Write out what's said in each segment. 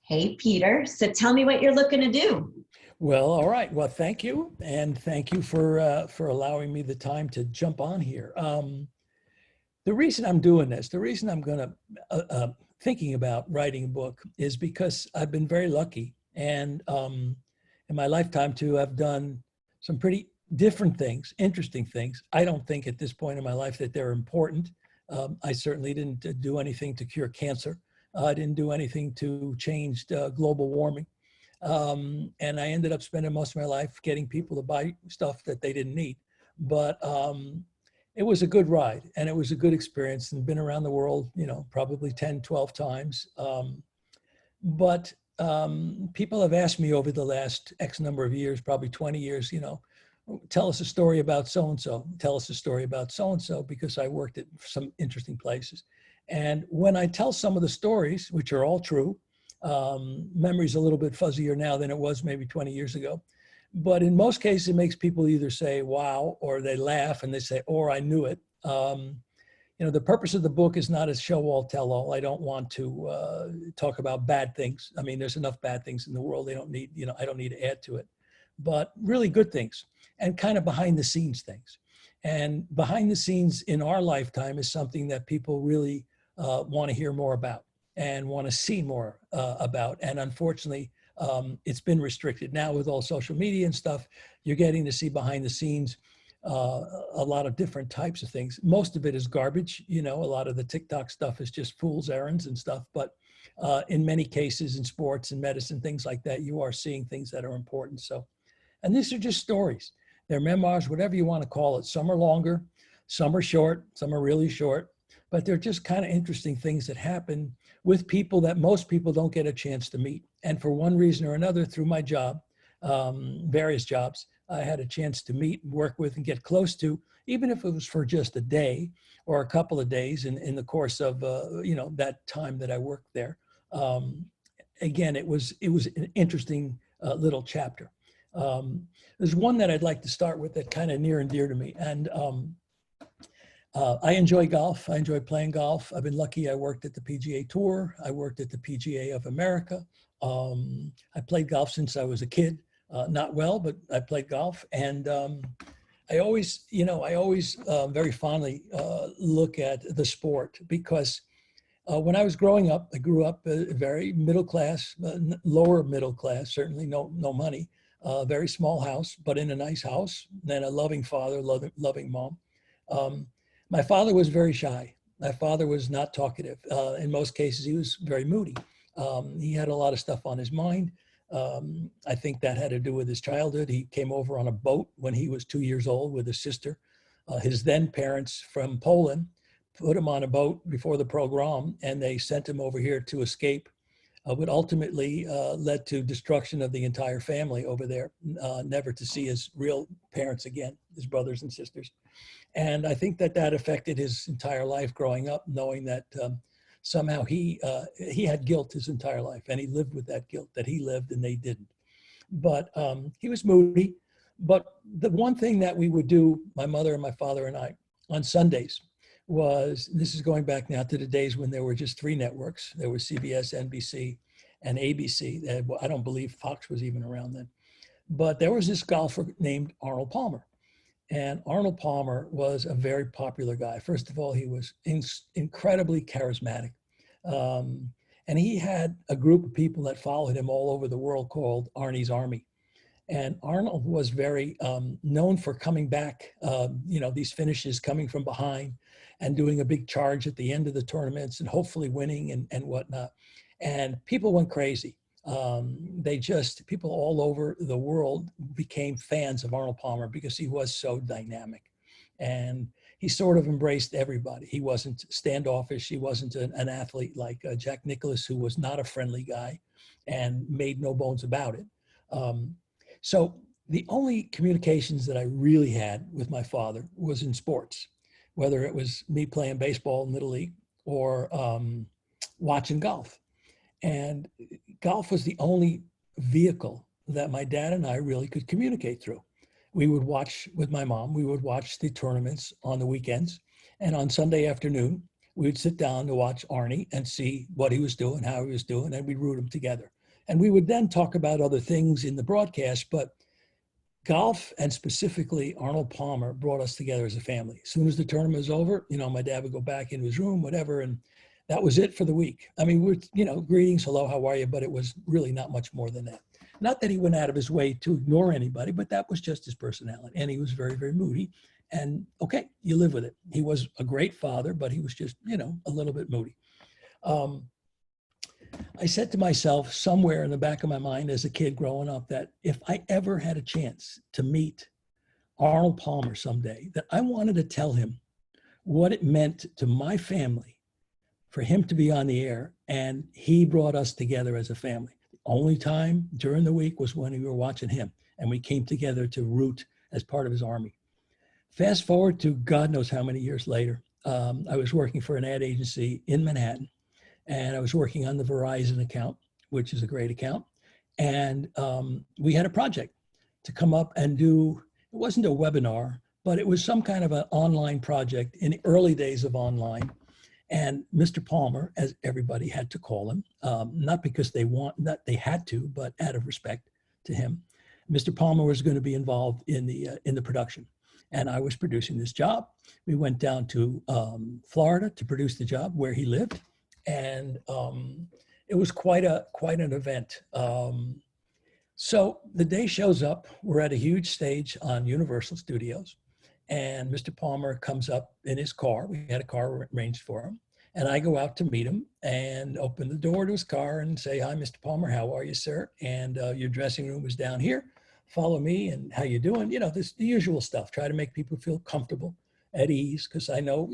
Hey, Peter. So tell me what you're looking to do. Well, all right. Well, thank you, and thank you for allowing me the time to jump on here. The reason I'm doing this, the reason I'm gonna thinking about writing a book, is because I've been very lucky, and in my lifetime to have done some pretty different things, interesting things. I don't think at this point in my life that they're important. I certainly didn't do anything to cure cancer. I didn't do anything to change global warming. And I ended up spending most of my life getting people to buy stuff that they didn't need. But it was a good ride and it was a good experience, and been around the world, probably 10, 12 times. But people have asked me over the last X number of years, probably 20 years, tell us a story about so-and-so, tell us a story about so-and-so, because I worked at some interesting places. And when I tell some of the stories, which are all true, memory's a little bit fuzzier now than it was maybe 20 years ago. But in most cases, it makes people either say, wow, or they laugh and they say, or I knew it. The purpose of the book is not a show all, tell all. I don't want to talk about bad things. I mean, there's enough bad things in the world. They don't need, I don't need to add to it. But really good things and kind of behind the scenes things. And behind the scenes in our lifetime is something that people really want to hear more about and want to see more about. And unfortunately, it's been restricted. Now with all social media and stuff, you're getting to see behind the scenes a lot of different types of things. Most of it is garbage. A lot of the TikTok stuff is just fool's errands and stuff. But in many cases in sports and medicine, things like that, you are seeing things that are important. So, and these are just stories. They're memoirs, whatever you want to call it. Some are longer, some are short, some are really short, but they're just kind of interesting things that happen with people that most people don't get a chance to meet. And for one reason or another, through my job, various jobs, I had a chance to meet, work with, and get close to, even if it was for just a day or a couple of days in the course of, that time that I worked there. Again, it was an interesting little chapter. There's one that I'd like to start with that kind of near and dear to me. And I enjoy golf. I enjoy playing golf. I've been lucky. I worked at the PGA Tour. I worked at the PGA of America. I played golf since I was a kid. Not well, but I played golf. And I always very fondly look at the sport because when I was growing up, I grew up very middle class, lower middle class, certainly no money, very small house, but in a nice house, then a loving father, loving mom. My father was very shy. My father was not talkative. In most cases, he was very moody. He had a lot of stuff on his mind. I think that had to do with his childhood. He came over on a boat when he was 2 years old with his sister. His then parents from Poland put him on a boat before the pogrom, and they sent him over here to escape, but ultimately led to destruction of the entire family over there, never to see his real parents again, his brothers and sisters. And I think that affected his entire life growing up, knowing that somehow he had guilt his entire life, and he lived with that guilt, that he lived and they didn't. But he was moody. But the one thing that we would do, my mother and my father and I, on Sundays was, this is going back now to the days when there were just three networks. There was CBS, NBC, and ABC. I don't believe Fox was even around then. But there was this golfer named Arnold Palmer. And Arnold Palmer was a very popular guy. First of all, he was incredibly charismatic. And he had a group of people that followed him all over the world called Arnie's Army. And Arnold was very known for coming back, these finishes, coming from behind and doing a big charge at the end of the tournaments and hopefully winning and whatnot. And people went crazy. People all over the world became fans of Arnold Palmer because he was so dynamic. And he sort of embraced everybody. He wasn't standoffish. He wasn't an athlete like Jack Nicklaus, who was not a friendly guy and made no bones about it. So the only communications that I really had with my father was in sports, whether it was me playing baseball in Little League or watching golf. And golf was the only vehicle that my dad and I really could communicate through. We would watch with my mom, we would watch the tournaments on the weekends. And on Sunday afternoon, we would sit down to watch Arnie and see what he was doing, how he was doing, and we'd root him together. And we would then talk about other things in the broadcast, but golf and specifically Arnold Palmer brought us together as a family. As soon as the tournament was over, my dad would go back into his room, whatever, and that was it for the week. I mean, greetings, hello, how are you? But it was really not much more than that. Not that he went out of his way to ignore anybody, but that was just his personality. And he was very, very moody. And okay, you live with it. He was a great father, but he was just, a little bit moody. I said to myself somewhere in the back of my mind as a kid growing up that if I ever had a chance to meet Arnold Palmer someday, that I wanted to tell him what it meant to my family for him to be on the air, and he brought us together as a family. The only time during the week was when we were watching him, and we came together to root as part of his army. Fast forward to God knows how many years later, I was working for an ad agency in Manhattan, and I was working on the Verizon account, which is a great account. And we had a project to come up and do, it wasn't a webinar, but it was some kind of an online project in the early days of online. And Mr. Palmer, as everybody had to call him, not because not they had to, but out of respect to him, Mr. Palmer was going to be involved in the production. And I was producing this job. We went down to Florida to produce the job where he lived. And it was quite an event. So the day shows up, we're at a huge stage on Universal Studios, and Mr. Palmer comes up in his car. We had a car arranged for him. And I go out to meet him and open the door to his car and say, "Hi, Mr. Palmer, how are you, sir? And your dressing room is down here. Follow me, and how you doing?" The usual stuff. Try to make people feel comfortable, at ease, because I know,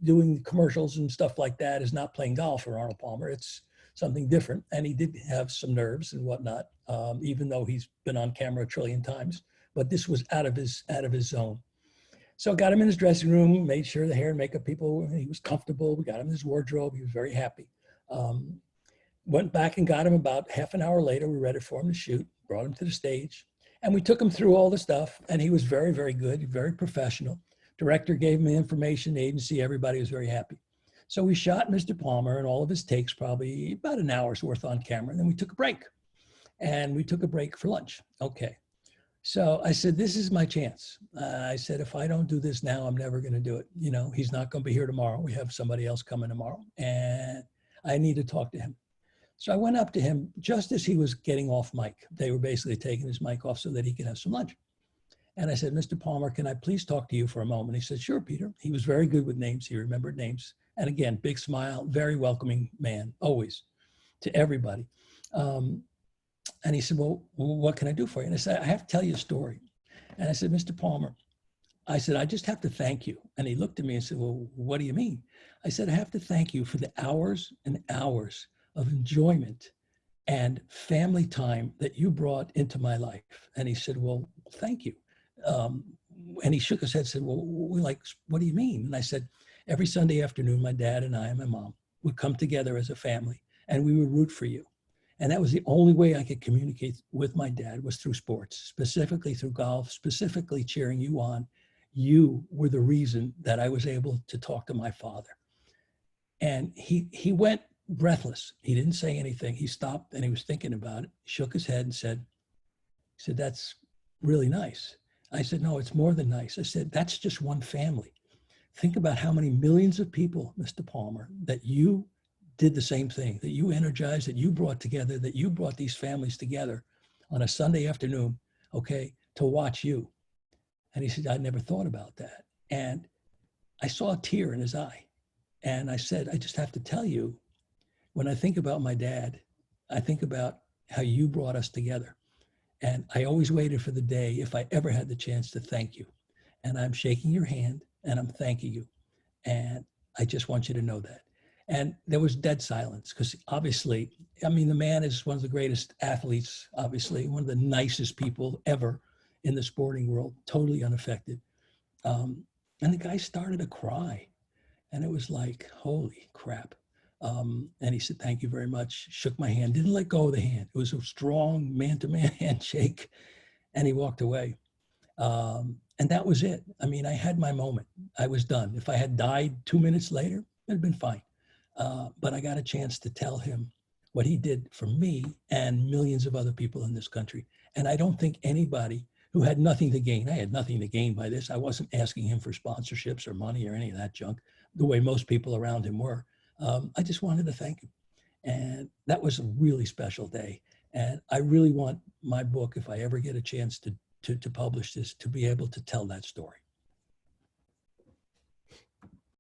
doing commercials and stuff like that is not playing golf for Arnold Palmer. It's something different. And he did have some nerves and whatnot, even though he's been on camera a trillion times. But this was out of his zone. So got him in his dressing room, made sure the hair and makeup people, he was comfortable. We got him his wardrobe. He was very happy. Went back and got him about half an hour later. We were ready for him to shoot, brought him to the stage. And we took him through all the stuff. And he was very, very good, very professional. Director gave him the information, the agency, everybody was very happy. So we shot Mr. Palmer and all of his takes, probably about an hour's worth on camera. And then we took a break. And we took a break for lunch. Okay. So I said, this is my chance. I said, if I don't do this now, I'm never going to do it. He's not going to be here tomorrow. We have somebody else coming tomorrow. And I need to talk to him. So I went up to him just as he was getting off mic. They were basically taking his mic off so that he could have some lunch. And I said, "Mr. Palmer, can I please talk to you for a moment?" He said, "Sure, Peter." He was very good with names. He remembered names. And again, big smile, very welcoming man, always, to everybody. And he said, "Well, what can I do for you?" And I said, "I have to tell you a story." And I said, "Mr. Palmer," I said, "I just have to thank you." And he looked at me and said, "Well, what do you mean?" I said, "I have to thank you for the hours and hours of enjoyment and family time that you brought into my life." And he said, "Well, thank you." And he shook his head and said, "Well, what do you mean?" And I said, "Every Sunday afternoon, my dad and I and my mom would come together as a family, and we would root for you. And that was the only way I could communicate with my dad, was through sports, specifically through golf, specifically cheering you on. You were the reason that I was able to talk to my father." And he went breathless. He didn't say anything. He stopped and he was thinking about it, shook his head and said, "That's really nice." I said, "No, it's more than nice." I said, "That's just one family. Think about how many millions of people, Mr. Palmer, that you did the same thing, that you energized, that you brought together, that you brought these families together on a Sunday afternoon, okay, to watch you." And he said, "I never thought about that." And I saw a tear in his eye. And I said, "I just have to tell you, when I think about my dad, I think about how you brought us together. And I always waited for the day, if I ever had the chance, to thank you. And I'm shaking your hand and I'm thanking you. And I just want you to know that." And there was dead silence, because obviously, the man is one of the greatest athletes, obviously, one of the nicest people ever in the sporting world, totally unaffected. And the guy started to cry. And it was like, holy crap. And he said, "Thank you very much." Shook my hand, didn't let go of the hand. It was a strong man-to-man handshake. And he walked away. And that was it. I had my moment. I was done. If I had died 2 minutes later, It'd been fine. But I got a chance to tell him what he did for me and millions of other people in this country. And I don't think anybody who had nothing to gain, I had nothing to gain by this. I wasn't asking him for sponsorships or money or any of that junk, the way most people around him were. I just wanted to thank him. And that was a really special day. And I really want my book, if I ever get a chance to publish this, to be able to tell that story.